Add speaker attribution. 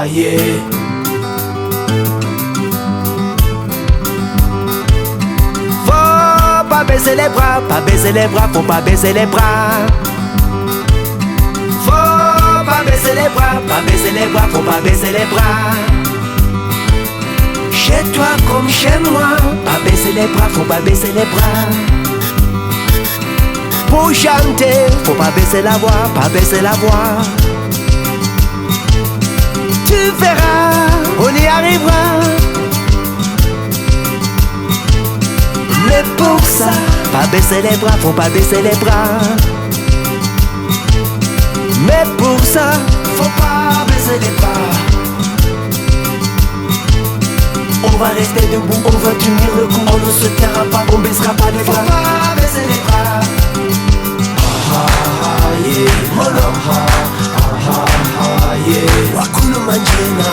Speaker 1: yeah. Faut pas baisser les bras, pas baisser les bras, faut pas baisser les bras. Faut pas baisser les bras, pas baisser les bras, faut pas baisser les bras. Chez toi comme chez moi, pas baisser les bras, faut pas baisser les bras. Pour chanter, faut pas baisser la voix, pas baisser la voix. Tu verras, on y arrivera. Mais pour ça, pas baisser les bras, faut pas baisser les bras. Mais pour ça, faut pas baisser les bras. On va rester debout, on va tenir le coup. On ne se taira pas, on baissera pas les bras. Faut pas baisser les bras. Yeah, mono, yeah. Wakulu manjena.